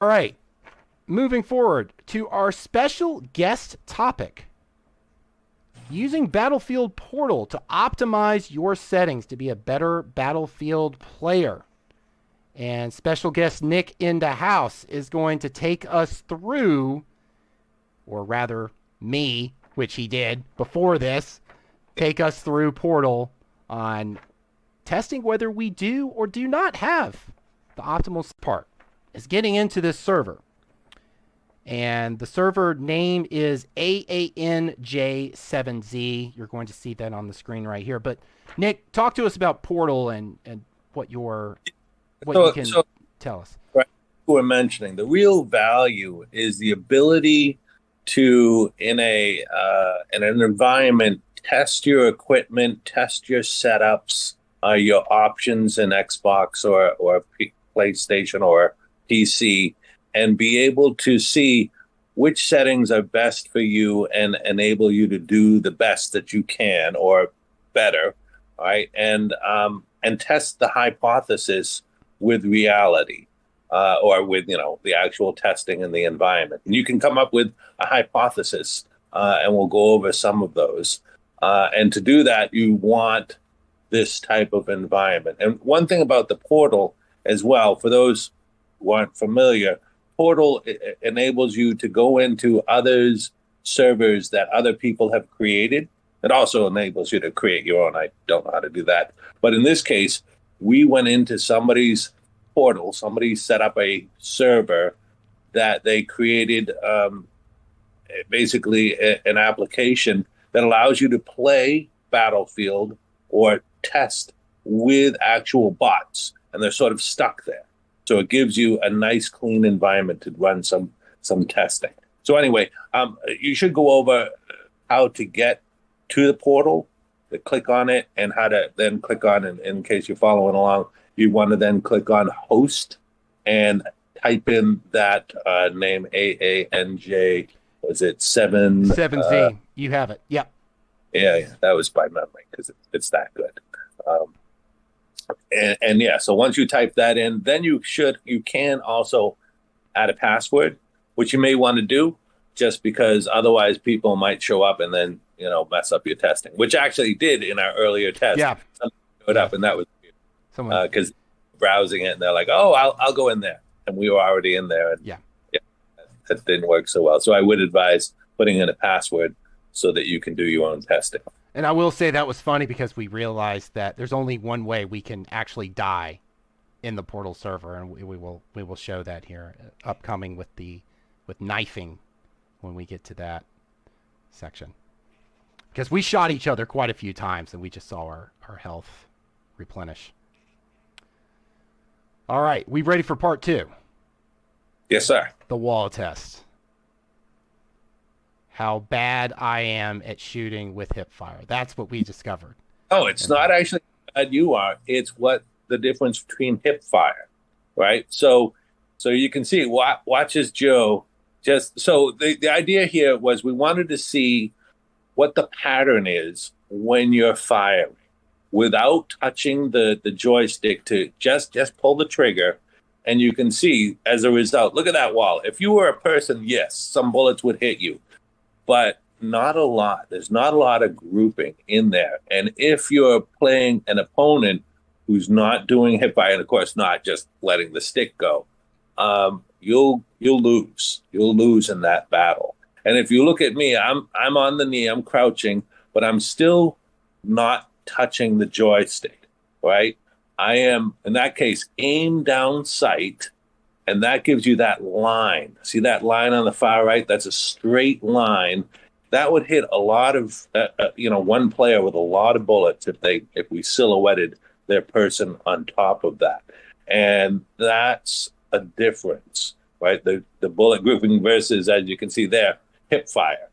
All right, moving forward to our special guest topic. Using Battlefield Portal to optimize your settings to be a better Battlefield player. And special guest NickNDHouse is going to take us through, or rather, me, which he did before this, take us through Portal on testing whether we do or do not have the optimal part. Is getting into this server. And the server name is AANJ7Z. You're going to see that on the screen right here. But Nick, talk to us about Portal and what you can So tell us. right, we're mentioning the real value is the ability to, in an environment, test your equipment, test your setups, your options in Xbox or PlayStation or PC, and be able to see which settings are best for you and enable you to do the best that you can or better, right? And test the hypothesis with reality, or with the actual testing in the environment. And you can come up with a hypothesis, and we'll go over some of those. And to do that, you want this type of environment. And one thing about the portal as well, for those who aren't familiar, Portal enables you to go into others' servers that other people have created. It also enables you to create your own. I don't know how to do that. But in this case, we went into somebody's portal. Somebody set up a server that they created, basically an application that allows you to play Battlefield or test with actual bots. And they're sort of stuck there. So it gives you a nice, clean environment to run some testing. So anyway, you should go over how to get to the portal, to click on it, and how to then click on, in case you're following along, you want to then click on host and type in that name, AANJ, was it 7? 7Z. You have it. Yep. Yeah, that was by memory because it's that good. And yeah, so once you type that in, then you can also add a password, which you may want to do just because otherwise people might show up and then, mess up your testing, which actually did in our earlier test. Yeah. Something showed Yeah. up and that was Someone. because browsing it and they're like, oh, I'll go in there. And we were already in there. And Yeah. yeah, that didn't work so well. So I would advise putting in a password so that you can do your own testing. And I will say that was funny because we realized that there's only one way we can actually die in the Portal server, and we will show that here upcoming with knifing when we get to that section. Because we shot each other quite a few times and we just saw our health replenish. All right, we ready for part 2? Yes, sir. The wall test. How bad I am at shooting with hip fire. That's what we discovered. Oh, it's not actually how bad you are. It's what the difference between hip fire, right? So you can see, watch as Joe just, so the idea here was we wanted to see what the pattern is when you're firing without touching the joystick to just pull the trigger. And you can see as a result, look at that wall. If you were a person, yes, some bullets would hit you, but not a lot. There's not a lot of grouping in there. And if you're playing an opponent who's not doing hip fire, and of course not just letting the stick go, you'll lose. You'll lose in that battle. And if you look at me, I'm on the knee, I'm crouching, but I'm still not touching the joystick, right? I am, in that case, aim down sight, and that gives you that line. See that line on the far right? That's a straight line. That would hit a lot of, one player with a lot of bullets if we silhouetted their person on top of that. And that's a difference, right? The bullet grouping versus, as you can see there, hip fire.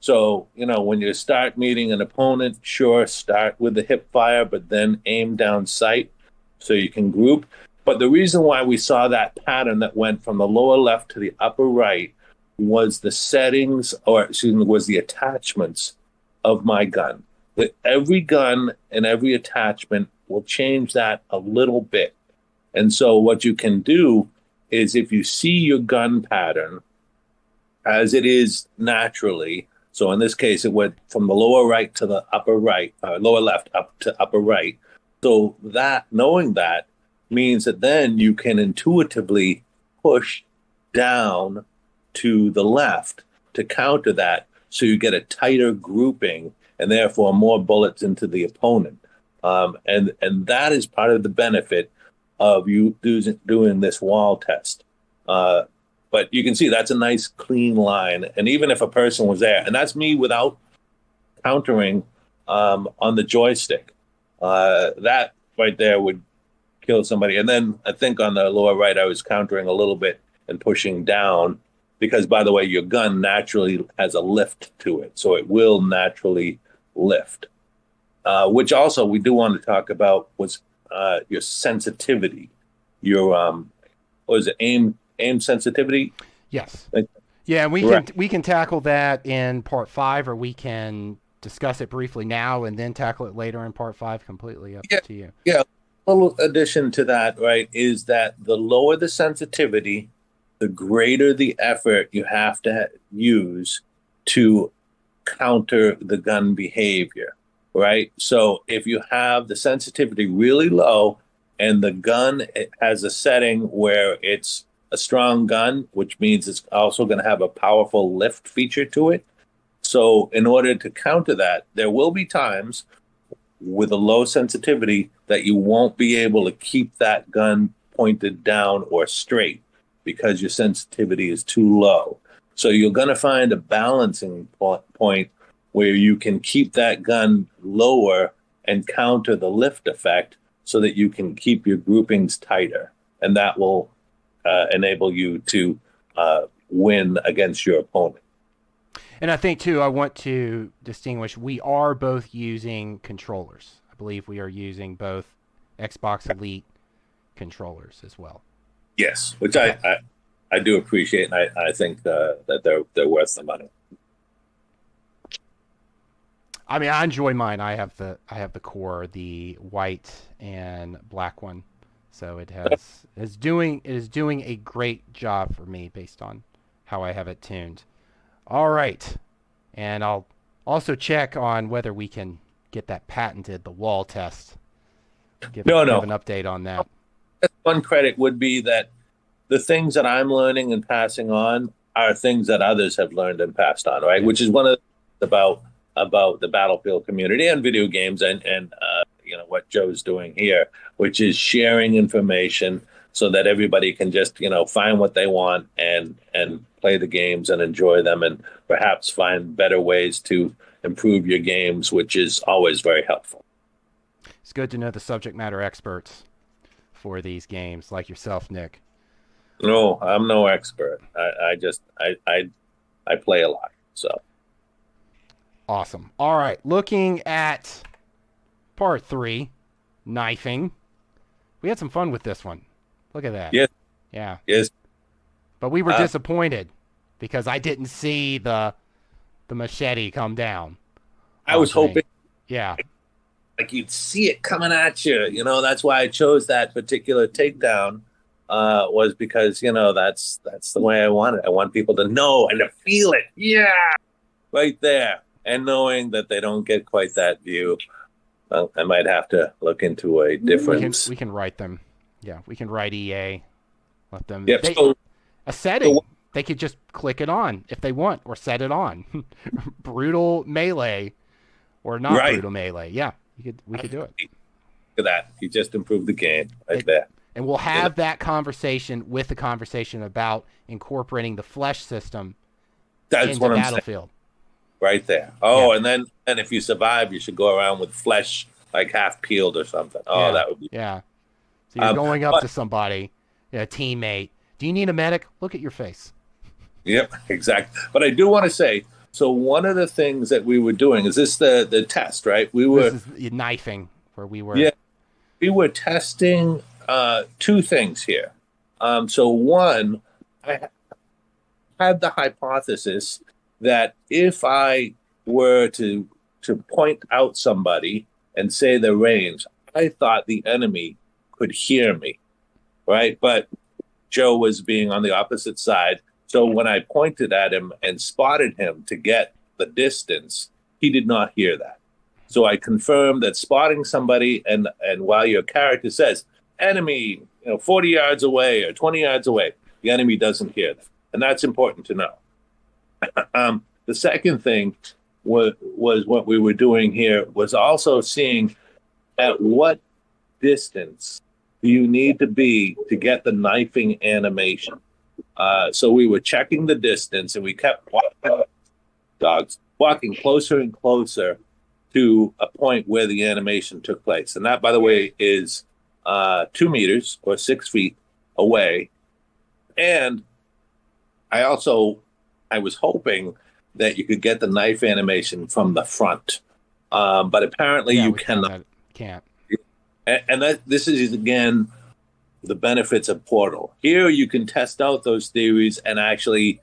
So, when you start meeting an opponent, sure, start with the hip fire, but then aim down sight so you can group. But the reason why we saw that pattern that went from the lower left to the upper right was the settings, was the attachments of my gun. That every gun and every attachment will change that a little bit. And so what you can do is if you see your gun pattern as it is naturally. So in this case, it went from the lower right to the upper right, lower left up to upper right. So that knowing that means that then you can intuitively push down to the left to counter that, so you get a tighter grouping and therefore more bullets into the opponent. And that is part of the benefit of you doing this wall test. But you can see that's a nice clean line. And even if a person was there, and that's me without countering on the joystick, that right there would kill somebody. And then I think on the lower right, I was countering a little bit and pushing down because, by the way, your gun naturally has a lift to it. So it will naturally lift, which also we do want to talk about was your sensitivity, your, what is it, aim sensitivity? Yes. Yeah, and we can tackle that in part 5, or we can discuss it briefly now and then tackle it later in part 5. Completely up to you. Yeah. A little addition to that, right, is that the lower the sensitivity, the greater the effort you have to use to counter the gun behavior, right? So if you have the sensitivity really low and the gun has a setting where it's a strong gun, which means it's also going to have a powerful lift feature to it. So in order to counter that, there will be times with a low sensitivity that you won't be able to keep that gun pointed down or straight because your sensitivity is too low. So you're going to find a balancing point where you can keep that gun lower and counter the lift effect so that you can keep your groupings tighter. And that will enable you to win against your opponent. And I think, too, I want to distinguish, we are both using controllers. I believe we are using both Xbox Elite controllers as well. Yes, which I do appreciate, and I think that they're worth the money. I mean, I enjoy mine. I have the core, the white and black one. So it is doing a great job for me based on how I have it tuned. All right, and I'll also check on whether we can get that patented, the wall test. Give an update on that. One credit would be that the things that I'm learning and passing on are things that others have learned and passed on, right? Yeah. Which is one of the about the Battlefield community and video games and what Joe's doing here, which is sharing information so that everybody can just, find what they want and play the games and enjoy them and perhaps find better ways to improve your games, which is always very helpful. It's good to know the subject matter experts for these games like yourself, Nick. No, I'm no expert. I play a lot, so. Awesome. All right, looking at part 3, knifing. We had some fun with this one. Look at that. Yes. Yeah. Yes. But we were disappointed because I didn't see the machete come down. I was hoping. Yeah. Like you'd see it coming at you. That's why I chose that particular takedown. Was because that's the way I want it. I want people to know and to feel it. Yeah. Right there. And knowing that they don't get quite that view. I might have to look into a different. We can write them. Yeah, we can write EA. Let them. Yep. A setting. They could just click it on if they want, or set it on. Brutal melee, or not brutal melee. Yeah, we could do it. Look at that. You just improved the game there. And we'll have that conversation with the conversation about incorporating the flesh system into Battlefield. Right there. Oh, yeah. And then if you survive, you should go around with flesh like half peeled or something. Oh, that would be. Yeah. So you're going up to somebody, a teammate. Do you need a medic? Look at your face. Yep, exactly. But I do want to say, so one of the things that we were doing, is this the test, right? This is knifing, where we were. Yeah, we were testing 2 things here. So one, I had the hypothesis that if I were to point out somebody and say the range, I thought the enemy could hear me, right? But Joe was being on the opposite side. So when I pointed at him and spotted him to get the distance, he did not hear that. So I confirmed that spotting somebody, and while your character says enemy, 40 yards away or 20 yards away, the enemy doesn't hear that, and that's important to know. The second thing was what we were doing here was also seeing at what distance do you need to be to get the knifing animation. So we were checking the distance, and we kept walking closer and closer to a point where the animation took place. And that, by the way, is 2 meters or 6 feet away. And I was hoping that you could get the knife animation from the front. But apparently you cannot. Can't. And this is, again, the benefits of Portal. Here you can test out those theories and actually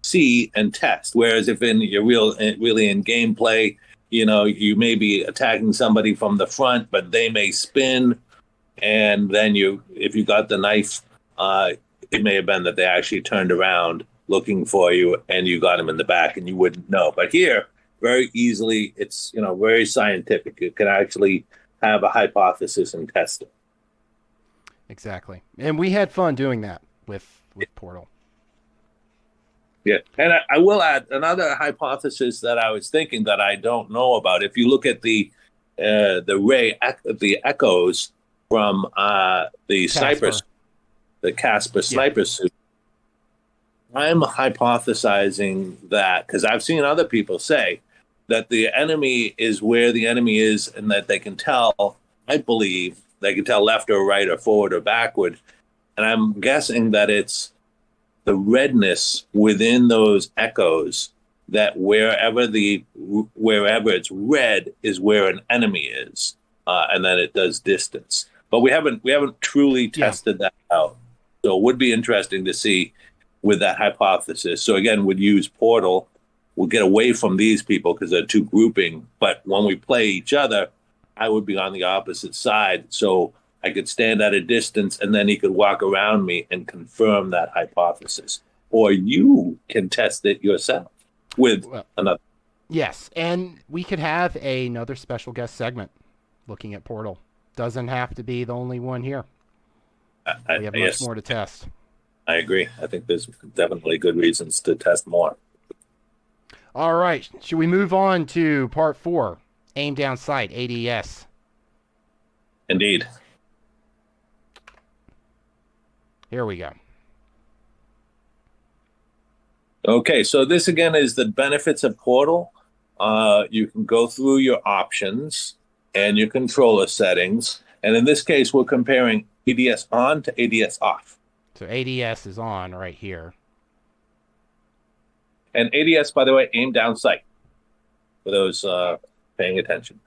see and test. Whereas if you're really in gameplay, you may be attacking somebody from the front, but they may spin, and then if you got the knife, it may have been that they actually turned around looking for you, and you got them in the back, and you wouldn't know. But here, very easily, it's very scientific. You can actually have a hypothesis and test it. Exactly, and we had fun doing that with Portal. Yeah, and I will add another hypothesis that I was thinking that I don't know about. If you look at the echoes from the snipers, the Casper sniper suit, I'm hypothesizing that, because I've seen other people say that the enemy is where the enemy is, and that they can tell. I believe they can tell left or right or forward or backward, and I'm guessing that it's the redness within those echoes, that wherever it's red is where an enemy is, and then it does distance. But we haven't truly tested that out. So it would be interesting to see with that hypothesis. So again, we'd use Portal. We'll get away from these people because they're too grouping. But when we play each other, I would be on the opposite side. So I could stand at a distance, and then he could walk around me and confirm that hypothesis. Or you can test it yourself with another. Yes, and we could have another special guest segment looking at Portal. Doesn't have to be the only one here. We have much more to test. I agree. I think there's definitely good reasons to test more. All right. Should we move on to part 4? Aim down sight, ADS. Indeed. Here we go. Okay, so this again is the benefits of Portal. You can go through your options and your controller settings. And in this case, we're comparing ADS on to ADS off. So ADS is on right here. And ADS, by the way, aim down sight for those paying attention.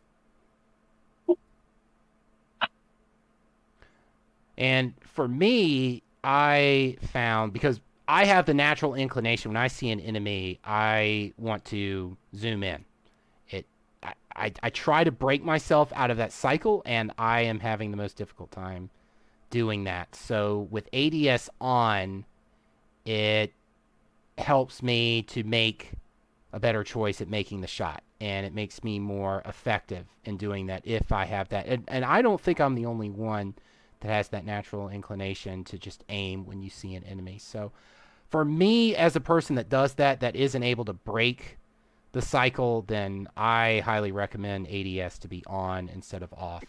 And for me, I found, because I have the natural inclination when I see an enemy, I want to zoom in. I try to break myself out of that cycle, and I am having the most difficult time doing that. So with ADS on, it helps me to make a better choice at making the shot, and it makes me more effective in doing that if I have that. And I don't think I'm the only one that has that natural inclination to just aim when you see an enemy. So for me, as a person that does that isn't able to break the cycle, then I highly recommend ADS to be on instead of off.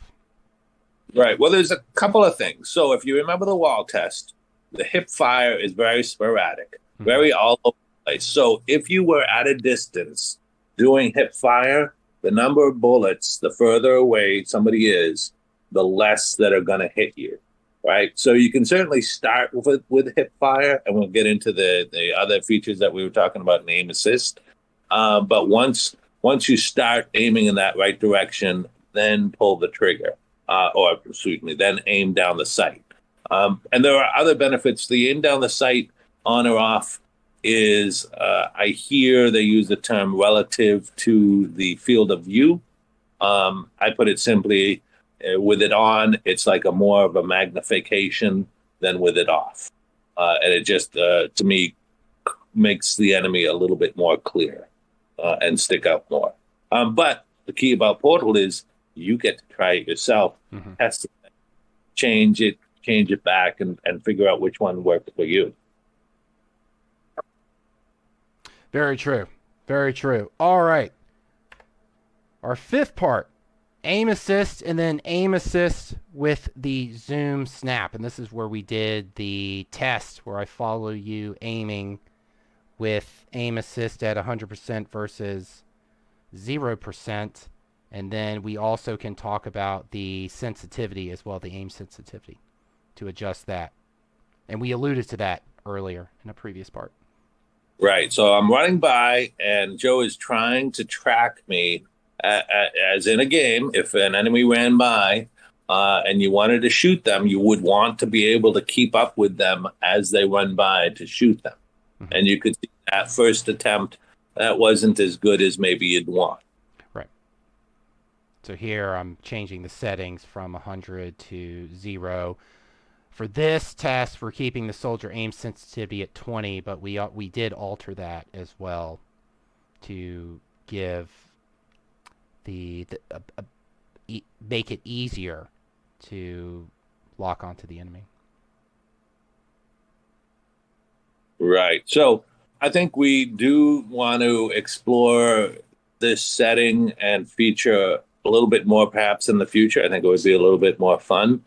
Right. Well, there's a couple of things. So if you remember the wall test, the hip fire is very sporadic, very all over the place. So if you were at a distance doing hip fire, the number of bullets, the further away somebody is, the less that are going to hit you. Right. So you can certainly start with hip fire, and we'll get into the other features that we were talking about in aim assist. But once you start aiming in that right direction, then pull the trigger, then aim down the sight. And there are other benefits. The aim down the sight, on or off, is I hear they use the term relative to the field of view. I put it simply, with it on, it's like more of a magnification than with it off. and it just to me makes the enemy a little bit more clear and stick out more. But the key about Portal is you get to try it yourself, test it, change it back, and figure out which one worked for you. Very true. Very true. All right. Our fifth part, aim assist, and then aim assist with the zoom snap. And this is where we did the test where I follow you aiming with aim assist at 100% versus 0%. And then we also can talk about the sensitivity as well, the aim sensitivity, to adjust that. And we alluded to that earlier in a previous part. Right. So I'm running by, and Joe is trying to track me, as in a game. If an enemy ran by and you wanted to shoot them, you would want to be able to keep up with them as they run by to shoot them. And you could see that first attempt, that wasn't as good as maybe you'd want. Right. So here I'm changing the settings from 100 to 0. For this test, we're keeping the soldier aim sensitivity at 20, but we did alter that as well to give make it easier to lock onto the enemy. Right. So I think we do want to explore this setting and feature a little bit more perhaps in the future. I think it would be a little bit more fun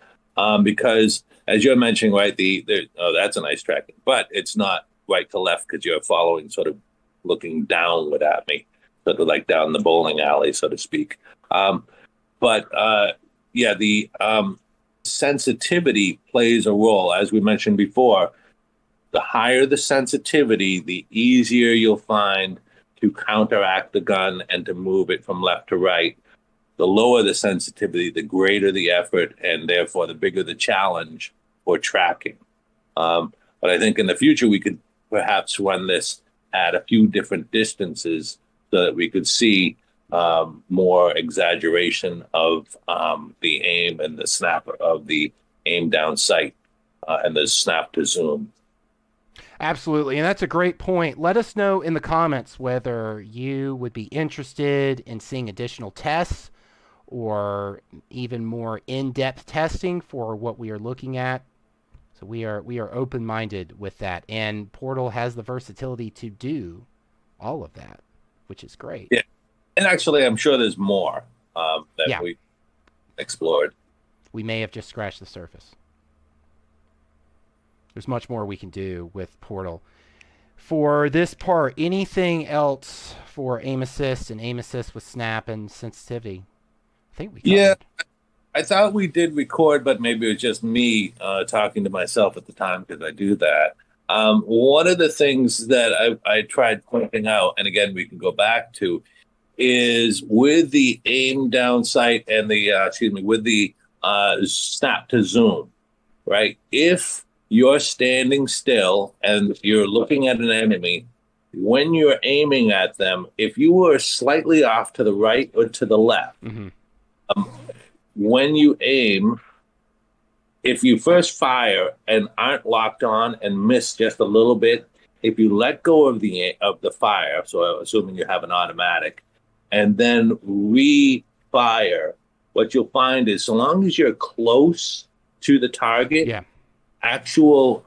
because, as you're mentioning, right, that's a nice tracking, but it's not right to left because you're following, sort of looking downward at me, sort of like down the bowling alley, so to speak. But the sensitivity plays a role. As we mentioned before, the higher the sensitivity, the easier you'll find to counteract the gun and to move it from left to right. The lower the sensitivity, the greater the effort, and therefore the bigger the challenge for tracking. But I think in the future, we could perhaps run this at a few different distances so that we could see more exaggeration of the aim and the snap of the aim down sight and the snap to zoom. Absolutely, and that's a great point. Let us know in the comments whether you would be interested in seeing additional tests or even more in-depth testing for what we are looking at. So we are open-minded with that, and Portal has the versatility to do all of that, which is great. Yeah, and actually, I'm sure there's more that we explored. We may have just scratched the surface. There's much more we can do with Portal. For this part, anything else for aim assist and aim assist with snap and sensitivity? I think we covered. Yeah, I thought we did record, but maybe it was just me talking to myself at the time because I do that. One of the things that I tried pointing out, and again, we can go back to, is with the aim down sight and with the snap to zoom, right? If you're standing still and you're looking at an enemy, when you're aiming at them, if you were slightly off to the right or to the left, when you aim, if you first fire and aren't locked on and miss just a little bit, if you let go of the fire, so assuming you have an automatic, and then re-fire, what you'll find is so long as you're close to the target, actual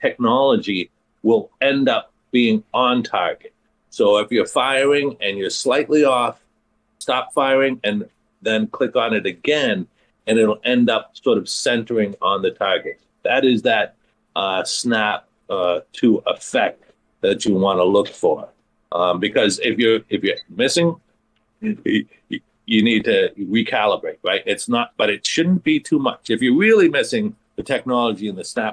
technology will end up being on target. So if you're firing and you're slightly off, stop firing and then click on it again, and it'll end up sort of centering on the target. That is that snap to effect that you want to look for. Because if you're missing, you need to recalibrate, right? It's not, but it shouldn't be too much. If you're really missing, the technology and the snap